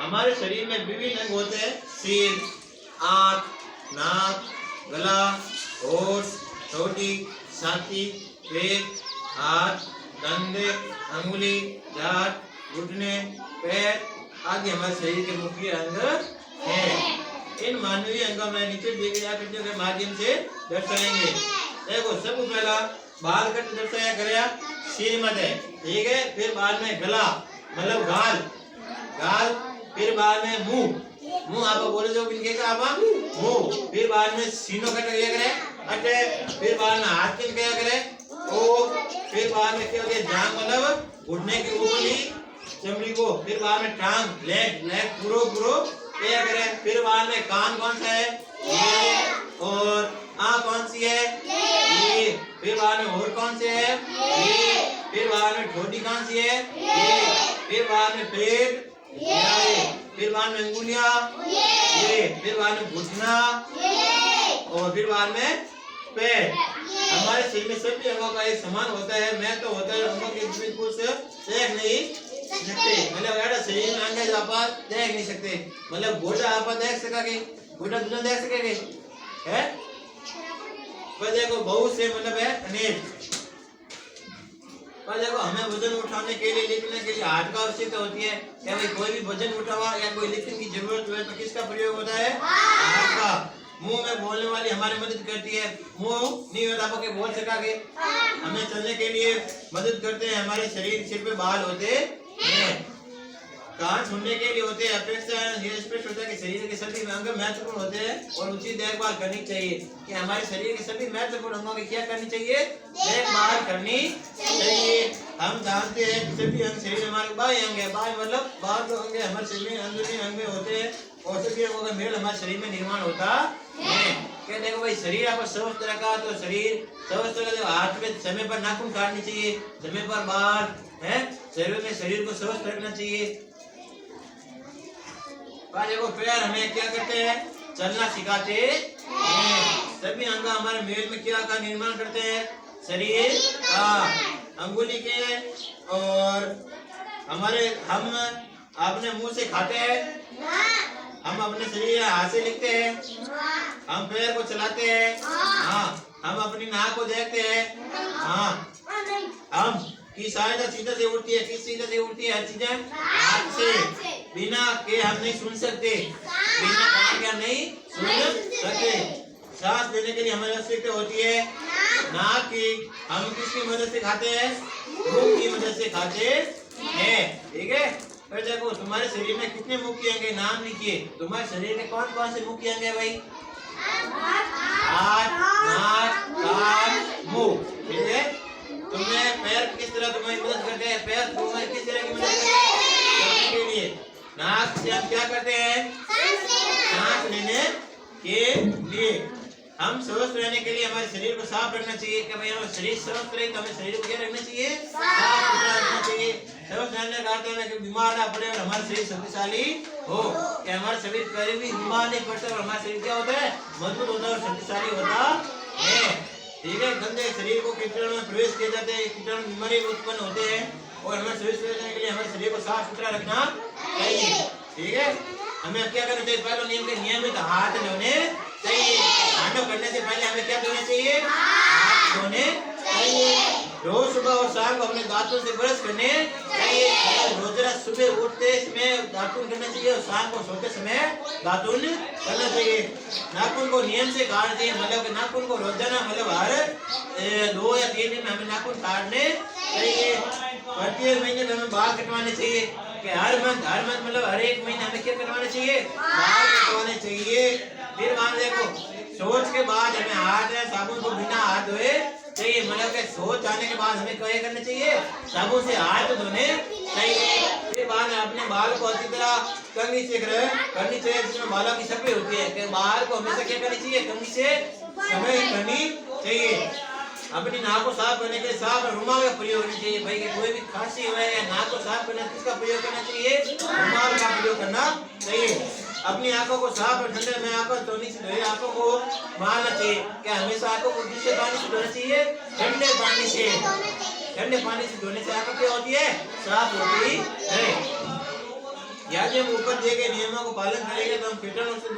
हमारे शरीर में विभिन्न अंग होते हैं। सिर, आँख, नाक, गला, होठ, ठोड़ी, छाती, पेट, हाथ, कंधे, अंगुली, दांत, घुटने, पैर आदि हमारे शरीर के मुख्य अंग हैं। इन मानवीय अंगों में नीचे दिए गए आकृतियों के माध्यम से दर्शाएंगे। देखो सबसे पहला बाल कट दर्शाया गया सिर मध्य, ठीक है। फिर बाद में गला मतलब गाल, गाल। फिर बाद में मुंह, मुंह आप बोले जो बिनके का आप मुंह। फिर बाद में सीनों कट गया करे अटे। फिर बाद में हाथ किन गया करे ओ। फिर बाद में क्या हो गया जांग मतलब घुटने की ऊपरी चमड़ी को। फिर बाद में टांग लेग, लेग पूरो पूरो क्या करे। फिर बाद में कान कौन सा है ये, और आँख कौन सी है ये। फिर बाद में होठ कौन से है ये। फिर बाद में ठोड़ी कौन सी है ये। फिर बाद में पेट ये। फिर बाद में अंगुलियां ये। फिर बाद में घुटना और फिर बाद में पैर। हमारे शरीर में सभी अंगों का एक समान होता है। मैं तो होता है अंगों के बिल्कुल से देख नहीं सकते, मतलब ऐसा शरीर में अंग है जो आप देख नहीं सकते। मतलब घोड़ा आप देख सकोगे, घोड़ा दुनिया देख सकेंगे है। पर देखो बहुत से मतलब है अनेक। पर देखो हमें वजन उठाने के लिए, लिखने के लिए हाथ का आवश्यकता होती है। क्या भाई कोई भी वजन उठावा या कोई लिखने की जरूरत हो तो किसका प्रयोग होता है हाथ का। मुंह में बोलने वाली हमारी मदद करती है। मुंह नहीं होता आपके बोल सकागे। हमें चलने के लिए मदद करते हैं हमारे शरीर, सिर पे बाल होते हैं। कान सुनने के लिए होते हैं। अपेक्षा ये स्पष्ट होता है कि शरीर के सभी अंग महत्वपूर्ण होते हैं और उचित देखभाल करनी चाहिए। कि हमारे शरीर के सभी महत्वपूर्ण अंगों की क्या करनी चाहिए, देखभाल करनी चाहिए। हम जानते हैं कि सभी अंग शरीर हमारे बाह्य अंग है। बाह्य मतलब बाहर जो अंग है हमारे शरीर में अंदरूनी अंग में होते हैं और सभी अंगों का मेल हमारे शरीर में निर्माण होता है। क्या देखो भाई शरीर आपको स्वस्थ रखा तो शरीर स्वस्थ रखा। हाथ में समय पर नाखून काटनी चाहिए, समय पर बाल है। शरीर में शरीर को स्वस्थ रखना चाहिए। देखो पैर हमें क्या करते हैं, चलना सिखाते हैं। सभी अंग हमारे मेल में क्या का निर्माण करते हैं, शरीर का। अंगुली के और हमारे हम अपने मुंह से खाते हैं, हम अपने शरीर हाथ से लिखते हैं, हम पैर को चलाते हैं, हाँ। हम अपनी नाक को देखते हैं, हाँ। हम की सहायता सीधा से उड़ती है, किस सीधा से उड़ती है, हर चीजें हाथ से। बिना के हम नहीं सुन सकते, बिना कान के हम नहीं सुन सकते। सांस लेने के लिए हमारी आवश्यकता होती है नाक की। हम किसकी मदद से खाते हैं, मुंह की मदद से खाते हैं, ठीक है। फिर देखो तुम्हारे शरीर में कितने मुख्य अंग है, नाम लिखिए। तुम्हारे शरीर में कौन कौन से मुख्य अंग है भाई, हाथ, नाक, कान, मुंह, ठीक है। तुम्हें पैर किस तरह तुम्हारी मदद करते हैं, पैर तुम्हारी किस तरह की मदद करते हैं चलने के लिए। नाक से हम क्या करते हैं, सांस लेने के लिए। हम स्वस्थ रहने के लिए हमारे शरीर को साफ रखना चाहिए। कि भाई हमारा शरीर स्वस्थ रहे तो हमें शरीर को क्या रखना चाहिए, साफ सुथरा रखना चाहिए। स्वस्थ रहने का अर्थ है कि बीमार ना पड़े और हमारा शरीर शक्तिशाली हो। कि हमारा शरीर कभी भी बीमार नहीं पड़ता और हमारा शरीर क्या होता है, मजबूत होता है और शक्तिशाली होता है, ठीक है। गंदे शरीर को कीटाणु में प्रवेश किए जाते हैं, कीटाणु बीमारी उत्पन्न होते हैं और हमें स्वस्थ रहने के लिए हमारे शरीर को साफ सुथरा रखना चाहिए, ठीक है। हमें क्या करना चाहिए, पहले नियम के नियमित हाथ धोने चाहिए। खाना करने से पहले हमें क्या धोने चाहिए, हाथ धोने चाहिए। रोज सुबह और शाम को अपने दांतों से ब्रश करने चाहिए। रोजाना सुबह उठते समय दातुन करना चाहिए और शाम को सोते समय दातुन करना चाहिए। नाखून को नियम से काटना चाहिए, मतलब कि नाखून को रोजाना मतलब हर 2 या 3 दिन में हमें नाखून काटने चाहिए। प्रत्येक महीने में हमें बाल कटवाने चाहिए। कि हर मंथ मतलब हर एक महीने हमें क्या करवाना चाहिए, बाल कटवाने चाहिए। फिर मान देखो शौच के बाद हमें हाथ या साबुन को बिना हाथ धोए चाहिए। मतलब कि शौच जाने के बाद हमें क्या करना चाहिए, साबुन से हाथ धोने चाहिए। फिर बाद अपने बाल को अच्छी तरह कंघी से करनी चाहिए, जिसमें बालों की सफाई होती है। कि बाल को हमेशा क्या करनी चाहिए, कंघी से सफाई करनी चाहिए। अपनी नाक को साफ करने के लिए साफ रुमाल का प्रयोग करना चाहिए। भाई कोई भी खांसी हुआ है नाक को साफ करना, किसका प्रयोग करना चाहिए, रुमाल का प्रयोग करना चाहिए। अपनी आंखों को साफ और ठंडे में आंखों धोने से धोए आंखों को मारना चाहिए। क्या हमेशा आंखों को किससे पानी से धोना चाहिए, ठंडे पानी से। ठंडे पानी से धोने से आंखों क्या होती है, साफ होती है। यदि हम ऊपर दिए गए नियमों को पालन करेंगे तो हम कीटाणु से